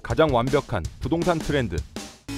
가장 완벽한 부동산 트렌드.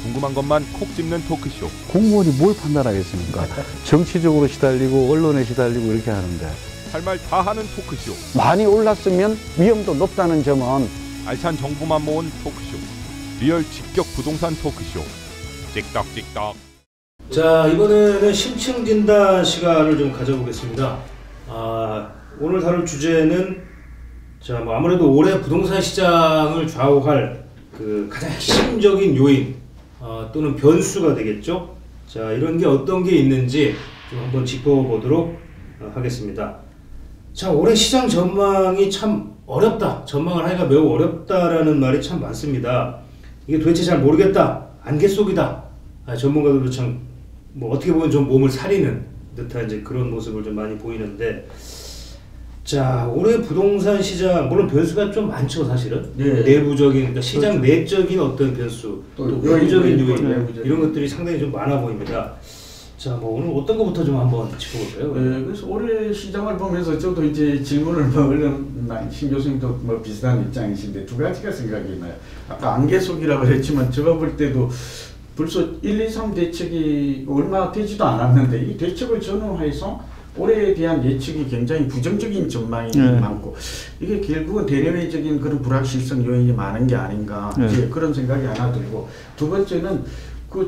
궁금한 것만 콕 집는 토크쇼. 공무원이 뭘 판단하겠습니까? 정치적으로 시달리고 언론에 시달리고 이렇게 하는데. 할 말 다 하는 토크쇼. 많이 올랐으면 위험도 높다는 점은. 알찬 정보만 모은 토크쇼. 리얼 직격 부동산 토크쇼. 찍덕찍덕. 자, 이번에는 심층 진단 시간을 좀 가져보겠습니다. 오늘 다룰 주제는 아무래도 올해 부동산 시장을 좌우할 그 가장 핵심적인 요인 또는 변수가 되겠죠. 자, 이런 게 어떤 게 있는지 좀 한번 짚어보도록 하겠습니다. 자, 올해 시장 전망이 참 어렵다. 전망을 하기가 매우 어렵다라는 말이 참 많습니다. 이게 도대체 잘 모르겠다. 안개 속이다. 전문가들도 참 어떻게 보면 좀 몸을 사리는 듯한 이제 그런 모습을 좀 많이 보이는데, 자, 올해 부동산 시장 물론 변수가 좀 많죠, 사실은. 네. 내부적인, 그러니까 시장 내적인 어떤 변수, 또 외부적인 요인 이런 것들이 상당히 좀 많아 보입니다. 자, 오늘 어떤 것부터 좀 한번 짚어볼까요? 네, 그래서 올해 시장을 보면서 저도 이제 질문을 얼른 신 교수님도 비슷한 입장이신데 두 가지가 생각이 나요. 아까 안개 속이라고 했지만 제가 볼 때도 벌써 1, 2, 3 대책이 얼마 되지도 않았는데 이 대책을 전후해서 올해에 대한 예측이 굉장히 부정적인 전망이 많고, 이게 결국은 대내외적인 그런 불확실성 요인이 많은 게 아닌가, 이제 그런 생각이 하나 들고, 두 번째는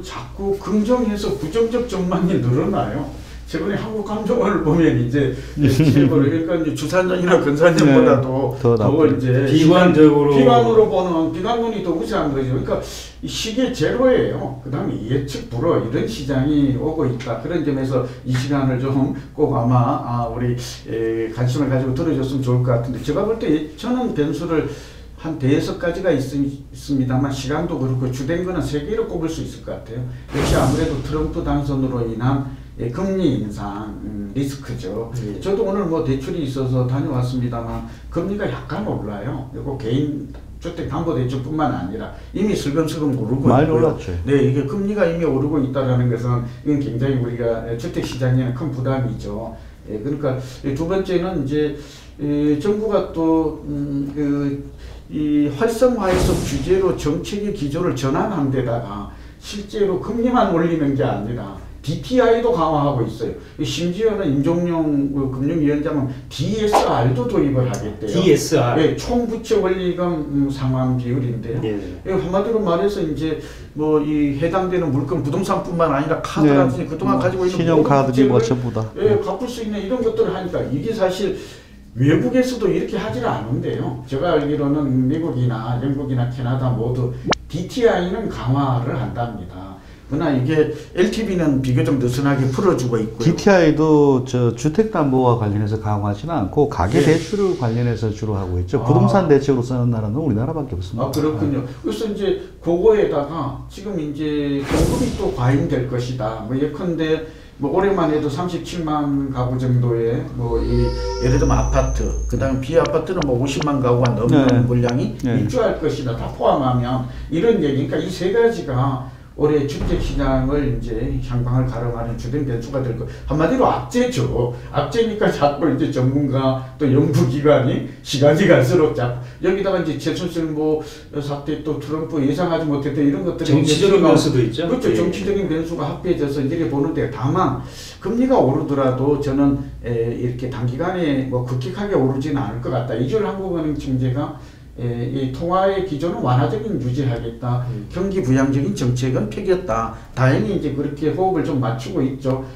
자꾸 긍정해서 부정적 전망이 늘어나요. 최근에 한국감정원을 보면 이제 그러니까 이제 주산년이나 근산년보다도 더 이제 비관으로 보는 비관론이 더 우세한 거죠. 그러니까 시계 제로예요. 그다음에 예측 불허 이런 시장이 오고 있다. 그런 점에서 이 시간을 좀 꼭 아마 우리 관심을 가지고 들어줬으면 좋을 것 같은데, 제가 볼 때 저는 변수를 한 대여섯 가지가 있습니다만 시간도 그렇고 주된 거는 세 개로 꼽을 수 있을 것 같아요. 역시 아무래도 트럼프 당선으로 인한 금리 인상 리스크죠. 저도 오늘 대출이 있어서 다녀왔습니다만 금리가 약간 올라요. 그리고 개인 주택담보대출뿐만 아니라 이미 슬금슬금 오르고 많이 올랐죠. 네, 이게 금리가 이미 오르고 있다라는 것은 이건 굉장히 우리가 주택 시장에는 큰 부담이죠. 그러니까 두 번째는 이제 정부가 또 이 활성화해서 규제로 정책의 기조를 전환한 데다가 실제로 금리만 올리는 게 아니라 DTI도 강화하고 있어요. 심지어는 임종용 금융위원장은 DSR도 도입을 하겠대요. DSR? 네, 총부채 원리금 상환 비율인데요. 한마디로 말해서 이제 이 해당되는 물건 부동산뿐만 아니라 카드라든지 그동안 가지고 있는 신용카드 뭐 전부 다. 갚을 수 있는 이런 것들을 하니까 이게 사실 외국에서도 이렇게 하질 않은데요. 제가 알기로는 미국이나 영국이나 캐나다 모두 DTI는 강화를 한답니다. 그러나 이게 LTV는 비교적 느슨하게 풀어주고 있고요. DTI도 주택담보와 관련해서 강화하지는 않고 가계대출을 관련해서 주로 하고 있죠. 부동산 대책으로 쓰는 나라는 우리나라밖에 없습니다. 그렇군요. 그래서 이제 그거에다가 지금 이제 공급이 또 과잉될 것이다. 예컨대 올해만 해도 37만 가구 정도의 예를 들면 아파트, 그 다음에 비아파트는 50만 가구가 넘는 물량이 입주할 것이다. 다 포함하면 이런 얘기. 그러니까 이 세 가지가 올해 주택시장을 이제 향방을 가름하는 주된 변수가 될 거. 한마디로 악재죠. 악재니까 자꾸 이제 전문가 또 연구기관이 시간이 갈수록 여기다가 이제 최순실 사태 또 트럼프 예상하지 못했던 이런 것들이 정치적인 변수도 있죠. 그렇죠. 정치적인 변수가 합해져서 이렇게 보는데, 다만 금리가 오르더라도 저는 이렇게 단기간에 급격하게 오르지는 않을 것 같다. 이주열 한국은행 총재가 이 통화의 기조는 완화적인 유지하겠다. 경기 부양적인 정책은 폐기했다. 다행히 이제 그렇게 호흡을 좀 맞추고 있죠.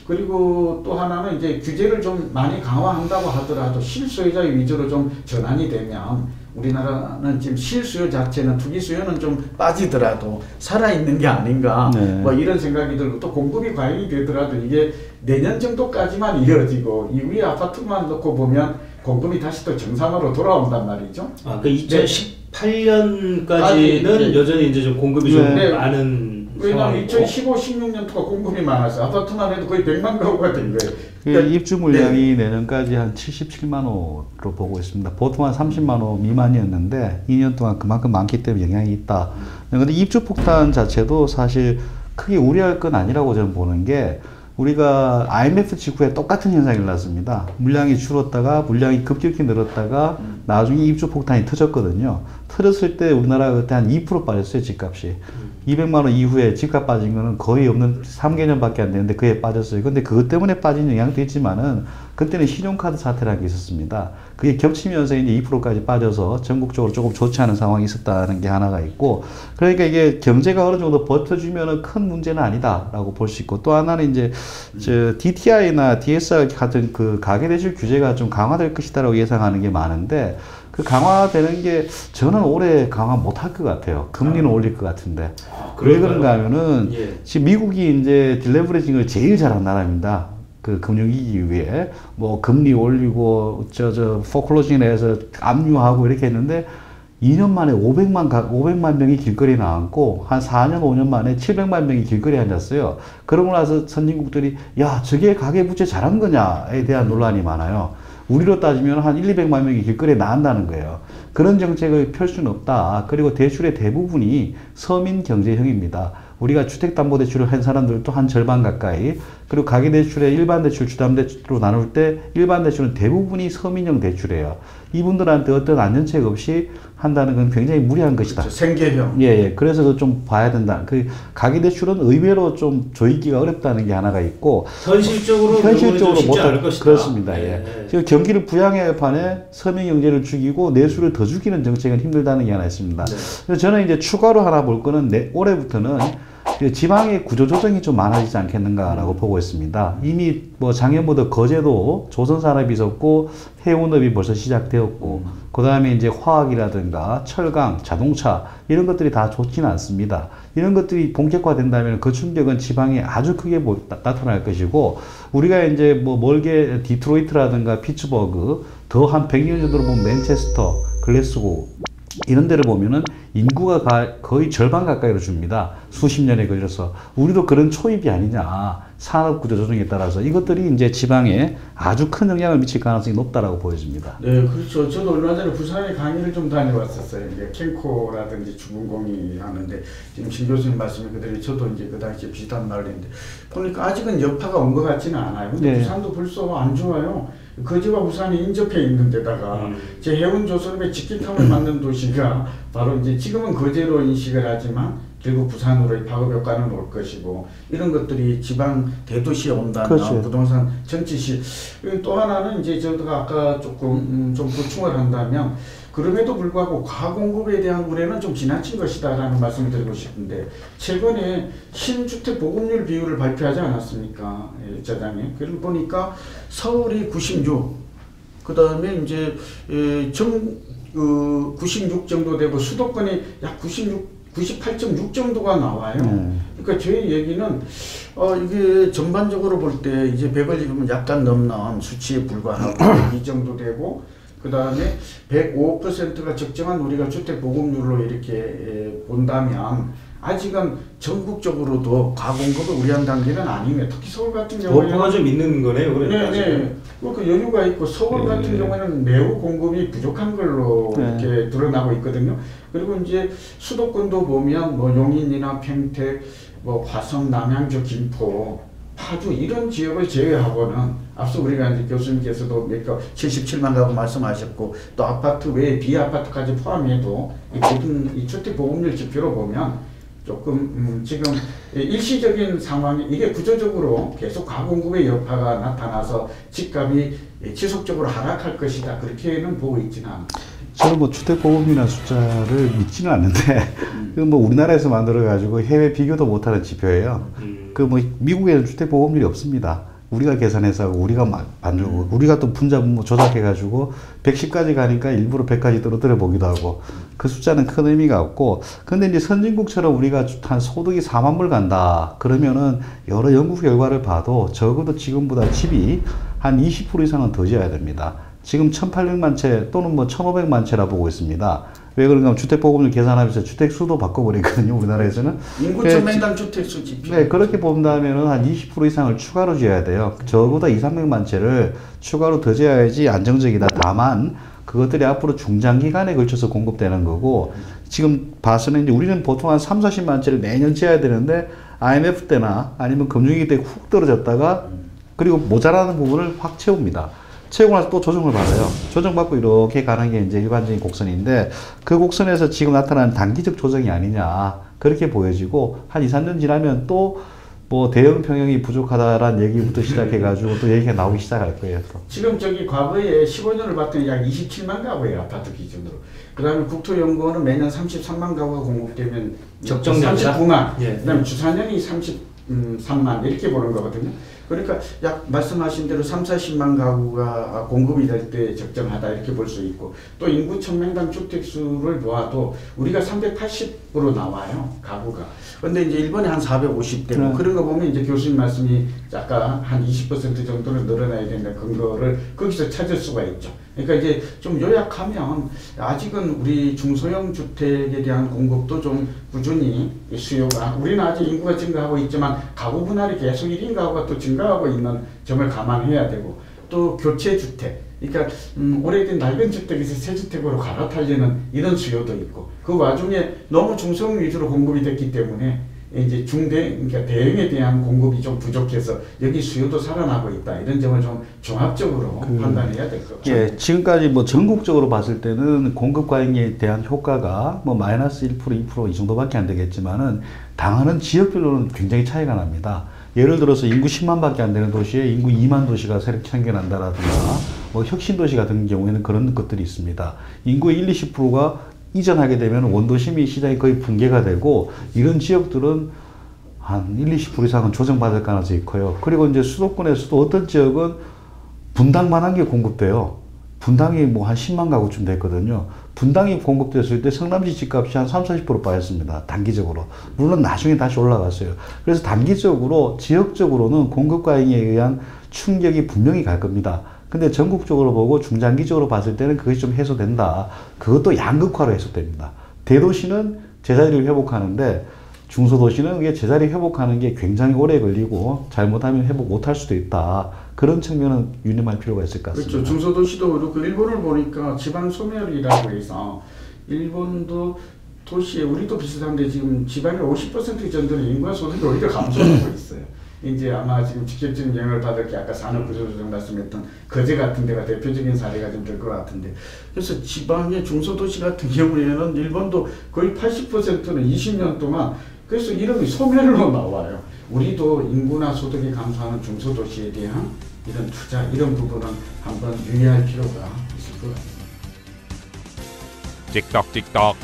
그리고 또 하나는 이제 규제를 좀 많이 강화한다고 하더라도 실수요자 위주로 좀 전환이 되면 우리나라는 지금 실수요 자체는 투기 수요는 좀 빠지더라도 살아있는 게 아닌가 이런 생각이 들고, 또 공급이 과잉이 되더라도 이게 내년 정도까지만 이어지고 이후에 아파트만 놓고 보면 공급이 다시 또 정상으로 돌아온단 말이죠. 그 2018년까지는 여전히 이제 좀 공급이 좀 많은. 왜냐하면 2015, 16년부터 공급이 많았어요. 아파트만 해도 거의 100만 가구가 된 거예요. 그러니까 입주 물량이 내년까지 한 77만 호로 보고 있습니다. 보통 한 30만 호 미만이었는데 2년 동안 그만큼 많기 때문에 영향이 있다. 그런데 입주 폭탄 자체도 사실 크게 우려할 건 아니라고 저는 보는 게, 우리가 IMF 직후에 똑같은 현상이 일어났습니다. 물량이 줄었다가 물량이 급격히 늘었다가 나중에 입주 폭탄이 터졌거든요. 터졌을 때 우리나라가 그때 한 2% 빠졌어요, 집값이. 200만 원 이후에 집값 빠진 거는 거의 없는 3개년밖에 안 되는데 그에 빠졌어요. 근데 그것 때문에 빠진 영향도 있지만은 그때는 신용카드 사태라는 게 있었습니다. 그게 겹치면서 이제 2%까지 빠져서 전국적으로 조금 좋지 않은 상황이 있었다는 게 하나가 있고, 그러니까 이게 경제가 어느 정도 버텨주면은 큰 문제는 아니다라고 볼 수 있고, 또 하나는 이제 저 DTI나 DSR 같은 그 가계대출 규제가 좀 강화될 것이다라고 예상하는 게 많은데, 그 강화되는 게 저는 올해 강화 못할 것 같아요. 금리는 올릴 것 같은데. 왜 그런가 하면은 지금 미국이 이제 딜레버리징을 제일 잘한 나라입니다. 그 금융위기 이후에 뭐 금리 올리고 포클로징에 해서 압류하고 이렇게 했는데 2년 만에 500만 명이 길거리에 나왔고 한 4년 5년 만에 700만 명이 길거리에 앉았어요. 그러고 나서 선진국들이 야 저게 가계부채 잘한 거냐에 대한 논란이 많아요. 우리로 따지면 한 200만 명이 길거리에 나온다는 거예요. 그런 정책을 펼 수는 없다. 그리고 대출의 대부분이 서민 경제형입니다. 우리가 주택담보대출을 한 사람들도 한 절반 가까이, 그리고 가계대출의 일반대출, 주담대출로 나눌 때 일반대출은 대부분이 서민형 대출이에요. 이분들한테 어떤 안전책 없이 한다는 건 굉장히 무리한 것이다. 그렇죠. 생계형. 예. 그래서 그거 좀 봐야 된다. 그 가계대출은 의외로 좀 조이기가 어렵다는 게 하나가 있고, 현실적으로 쉽지 않을 것이다. 그렇습니다. 예. 지금 경기를 부양해야 판에 서민 경제를 죽이고 내수를 더 죽이는 정책은 힘들다는 게 하나 있습니다. 그래서 저는 이제 추가로 하나 볼 거는 올해부터는 지방의 구조조정이 좀 많아지지 않겠는가라고 보고 있습니다. 이미 뭐 작년부터 거제도 조선산업이 있었고 해운업이 벌써 시작되었고, 그 다음에 이제 화학이라든가 철강, 자동차 이런 것들이 다 좋지는 않습니다. 이런 것들이 본격화된다면 그 충격은 지방에 아주 크게 나타날 것이고, 우리가 이제 뭐 멀게 디트로이트라든가 피츠버그, 더 한 100년 정도로 보면 맨체스터, 글래스고 이런 데를 보면은 인구가 거의 절반 가까이로 줍니다. 수십 년에 걸려서. 우리도 그런 초입이 아니냐. 산업구조 조정에 따라서 이것들이 이제 지방에 아주 큰 영향을 미칠 가능성이 높다라고 보여집니다. 네, 그렇죠. 저도 얼마 전에 부산에 강의를 좀 다녀왔었어요. 이제 캔코라든지 주문공이 하는데, 지금 신 교수님 말씀이 그대로 저도 이제 그 당시에 비슷한 말인데, 보니까 아직은 여파가 온 것 같지는 않아요. 근데 부산도 벌써 안 좋아요. 거제와 부산이 인접해 있는 데다가 제 해운 조선업의 직기탐을 받는 도시가 바로 이제 지금은 거제로 인식을 하지만 결국 부산으로의 파급 효과는 올 것이고, 이런 것들이 지방 대도시에 온다면 그렇죠. 부동산 전체시. 또 하나는 이제 저희가 아까 조금 좀 보충을 한다면, 그럼에도 불구하고 가공급에 대한 우려는 좀 지나친 것이다라는 말씀을 드리고 싶은데, 최근에 신주택 보급률 비율을 발표하지 않았습니까? 짜장에. 그걸 보니까 서울이 96, 그 다음에 이제 96 정도 되고 수도권이 약 98.6 정도가 나와요. 그러니까 저희 얘기는 이게 전반적으로 볼 때 이제 100을 입으면 약간 넘는 수치에 불과하고 이 정도 되고, 그 다음에 105%가 적정한 우리가 주택 보급률로 이렇게 본다면 아직은 전국적으로도 가공급을 우려한 단계는 아니에요. 특히 서울 같은 경우에는 버퍼가 좀 있는 거네요. 그러니까. 네. 그 여유가 있고, 서울 같은 경우에는 매우 공급이 부족한 걸로 이렇게 드러나고 있거든요. 그리고 이제 수도권도 보면 뭐 용인이나 평택, 뭐 화성, 남양주, 김포, 파주 이런 지역을 제외하고는, 앞서 우리가 이제 교수님께서도 몇 가 77만 가구 말씀하셨고, 또 아파트 외에 비아파트까지 포함해도 이 모든 이 주택 보급률 지표로 보면 조금 지금 일시적인 상황이 이게 구조적으로 계속 가공급의 여파가 나타나서 집값이 지속적으로 하락할 것이다, 그렇게는 보고 있지는 않습니다. 저는 뭐 주택보급이나 숫자를 믿지는 않는데 그 뭐 우리나라에서 만들어가지고 해외 비교도 못하는 지표예요. 그 뭐 미국에는 주택보급률이 없습니다. 우리가 계산해서 하고 우리가 만들고 우리가 또 분자 분모 조작해가지고 110까지 가니까 일부러 100까지 떨어뜨려 보기도 하고, 그 숫자는 큰 의미가 없고, 근데 이제 선진국처럼 우리가 한 소득이 4만 불 간다 그러면은 여러 연구 결과를 봐도 적어도 지금보다 집이 한 20% 이상은 더 지어야 됩니다. 지금 1,800만 채 또는 뭐 1,500만 채라 보고 있습니다. 왜 그런가 하면 주택보급률 계산하면서 주택수도 바꿔버리거든요, 우리나라에서는. 인구천 명당 주택수 지표. 네, 그렇게 본다면 한 20% 이상을 추가로 지어야 돼요. 적어도 2,300만 채를 추가로 더 지어야지 안정적이다. 다만 그것들이 앞으로 중장기간에 걸쳐서 공급되는 거고, 지금 봐서는 이제 우리는 보통 한 3, 40만 채를 매년 지어야 되는데 IMF 때나 아니면 금융위기 때 훅 떨어졌다가 그리고 모자라는 부분을 확 채웁니다. 채우고 나서 또 조정을 받아요. 조정받고 이렇게 가는 게 이제 일반적인 곡선인데 그 곡선에서 지금 나타나는 단기적 조정이 아니냐 그렇게 보여지고 한 2, 3년 지나면 또 뭐 대형 평형이 부족하다라는 얘기부터 시작해가지고 또 얘기가 나오기 시작할 거예요. 또. 지금 저기 과거에 15년을 봤더니 약 27만 가구예요, 아파트 기준으로. 그다음에 국토연구원은 매년 33만 가구가 공급되면 적정량이다? 39만. 예. 그다음에 주사년이 33만 이렇게 보는 거거든요. 그러니까 약 말씀하신 대로 3, 40만 가구가 공급이 될 때 적정하다 이렇게 볼 수 있고 또 인구 1000명당 주택수를 놓아도 우리가 380으로 나와요, 가구가. 근데 이제 일본에 한 450대고 그런 거 보면 이제 교수님 말씀이 아까 한 20% 정도는 늘어나야 된다 근거를 거기서 찾을 수가 있죠. 그러니까 이제 좀 요약하면 아직은 우리 중소형 주택에 대한 공급도 좀 꾸준히 수요가 우리는 아직 인구가 증가하고 있지만 가구 분할이 계속 1인 가구가 또 증가하고 있는 점을 감안해야 되고 또 교체 주택 그러니까 오래된 낡은 주택에서 새 주택으로 갈아타려는 이런 수요도 있고 그 와중에 너무 중소형 위주로 공급이 됐기 때문에 이제 그러니까 대형에 대한 공급이 좀 부족해서 여기 수요도 살아나고 있다 이런 점을 좀 종합적으로 판단해야 될 것 같아요. 예, 지금까지 뭐 전국적으로 봤을 때는 공급 과잉에 대한 효과가 뭐 마이너스 1%, 2% 이 정도밖에 안 되겠지만은 당하는 지역별로는 굉장히 차이가 납니다. 예를 들어서 인구 10만밖에 안 되는 도시에 인구 2만 도시가 새롭게 생겨난다라든가 뭐 혁신 도시 같은 경우에는 그런 것들이 있습니다. 인구의 1, 20%가 이전하게 되면 원도심이 시장이 거의 붕괴가 되고 이런 지역들은 한 1, 20% 이상은 조정받을 가능성이 커요. 그리고 이제 수도권에서도 어떤 지역은 분당만 게 공급돼요. 분당이 뭐 한 10만 가구쯤 됐거든요. 분당이 공급됐을 때 성남시 집값이 한 30, 40% 빠졌습니다. 단기적으로. 물론 나중에 다시 올라갔어요. 그래서 단기적으로 지역적으로는 공급 과잉에 의한 충격이 분명히 갈 겁니다. 근데 전국적으로 보고 중장기적으로 봤을 때는 그것이 좀 해소된다. 그것도 양극화로 해소됩니다. 대도시는 제자리를 회복하는데 중소도시는 그게 제자리 회복하는 게 굉장히 오래 걸리고 잘못하면 회복 못할 수도 있다. 그런 측면은 유념할 필요가 있을 것 같습니다. 그렇죠. 중소도시도 그렇고 일본을 보니까 지방 소멸이라고 해서 일본도 도시에 우리도 비슷한데 지금 지방의 50% 정도는 인구와 소득이 오히려 감소하고 있어요. 이제 아마 지금 직접적인 영향을 받을 게 아까 산업구조조정 말씀했던 거제 같은 데가 대표적인 사례가 좀 될 것 같은데 그래서 지방의 중소도시 같은 경우에는 일본도 거의 80%는 20년 동안 그래서 이름이 소멸로 나와요. 우리도 인구나 소득이 감소하는 중소도시에 대한 이런 투자 이런 부분은 한번 유의할 필요가 있을 것 같습니다. 틱톡틱톡